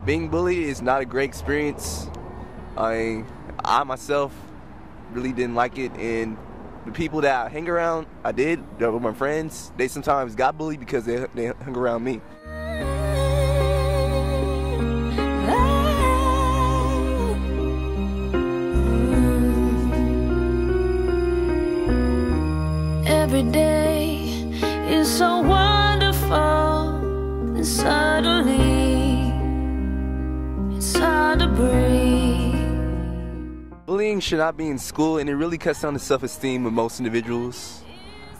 Being bullied is not a great experience. I myself really didn't like it, and the people that I hang around, that were my friends, they sometimes got bullied because they hung around me. Every day is so wonderful, and suddenly it's hard to breathe. Bullying should not be in school, and it really cuts down the self-esteem of most individuals.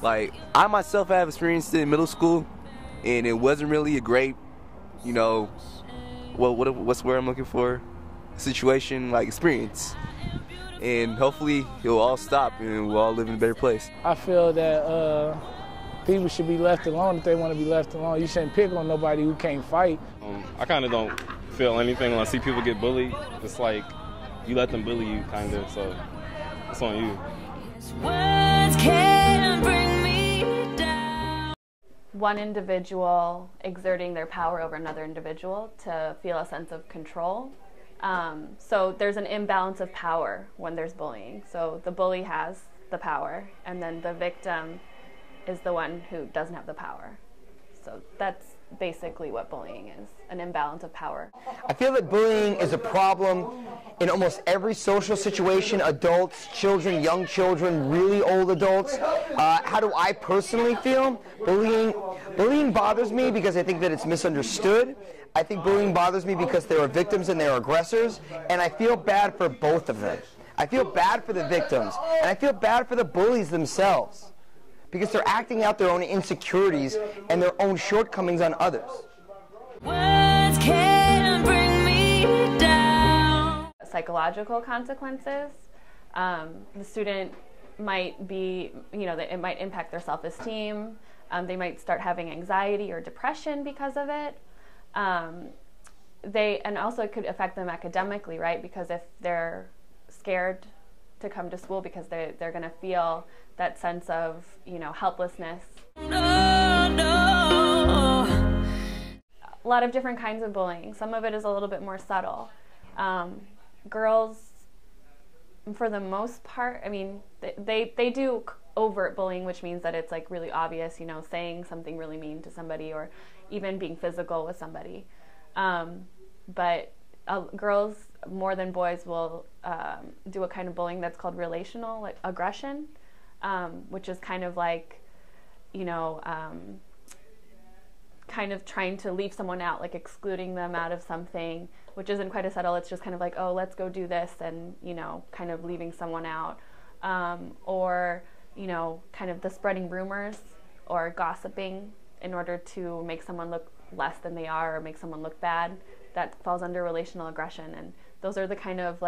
Like, I myself have experienced it in middle school, and it wasn't really a great, what's the word I'm looking for? Situation, like experience. And hopefully it will all stop and we'll all live in a better place. I feel that people should be left alone if they want to be left alone. You shouldn't pick on nobody who can't fight. I kind of don't feel anything when I see people get bullied. It's like you let them bully you, kind of, so it's on you. Words can't bring me down. One individual exerting their power over another individual to feel a sense of control. So there's an imbalance of power when there's bullying. So the bully has the power, and then the victim is the one who doesn't have the power. So that's basically what bullying is, an imbalance of power. I feel that bullying is a problem in almost every social situation, adults, children, young children, really old adults. How do I personally feel? Bullying bothers me because I think that it's misunderstood. I think bullying bothers me because there are victims and there are aggressors, and I feel bad for both of them. I feel bad for the victims, and I feel bad for the bullies themselves, because they're acting out their own insecurities and their own shortcomings on others. Words can't bring me down. Psychological consequences. The student might be, it might impact their self-esteem. They might start having anxiety or depression because of it. And also it could affect them academically, right? Because if they're scared to come to school because they're going to feel that sense of, helplessness. No. A lot of different kinds of bullying. Some of it is a little bit more subtle. Girls, for the most part, they do overt bullying, which means that it's like really obvious, saying something really mean to somebody or even being physical with somebody. But girls, more than boys, will do a kind of bullying that's called relational aggression, which is kind of like, kind of trying to leave someone out, like excluding them out of something, which isn't quite as subtle. It's just kind of like, oh, let's go do this, and, kind of leaving someone out. Or, kind of the spreading rumors or gossiping in order to make someone look less than they are or make someone look bad. That falls under relational aggression, and those are the kind of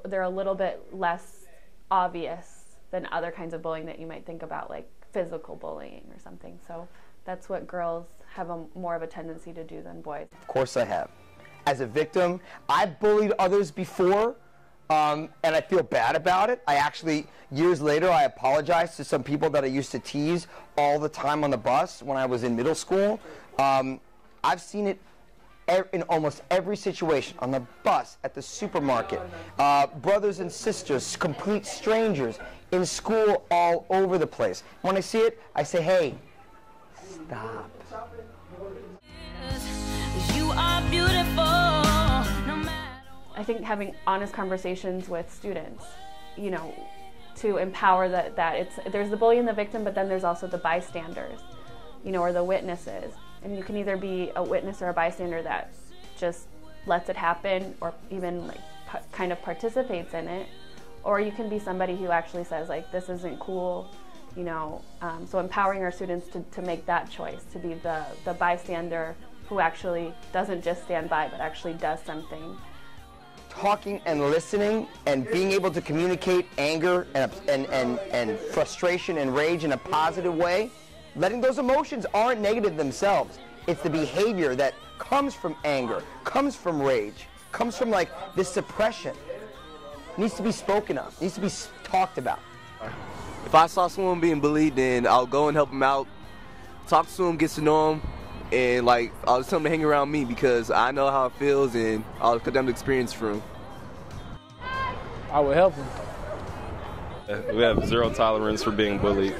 they're a little bit less obvious than other kinds of bullying that you might think about, like physical bullying or something. So that's what girls have more of a tendency to do than boys. Of course I have. As a victim, I've bullied others before, and I feel bad about it. I actually, years later, I apologized to some people that I used to tease all the time on the bus when I was in middle school. I've seen it in almost every situation, on the bus, at the supermarket, brothers and sisters, complete strangers, in school, all over the place. When I see it, I say, hey, stop. You are beautiful, no matter. I think having honest conversations with students, to empower that there's the bully and the victim, but then there's also the bystanders, or the witnesses. And you can either be a witness or a bystander that just lets it happen or even kind of participates in it, or you can be somebody who actually says, this isn't cool, so empowering our students to make that choice, to be the bystander who actually doesn't just stand by but actually does something. Talking and listening and being able to communicate anger and frustration and rage in a positive way, letting those emotions aren't negative themselves. It's the behavior that comes from anger, comes from rage, comes from this suppression. It needs to be spoken of, needs to be talked about. If I saw someone being bullied, then I'll go and help them out, talk to them, get to know them, and like I was telling them to hang around me because I know how it feels, and I'll cut down the experience for them. I would help them. We have zero tolerance for being bullied.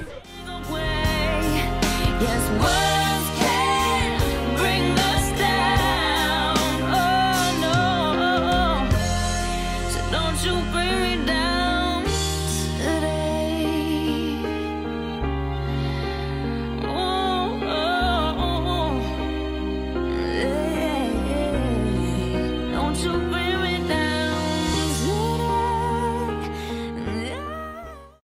Yes,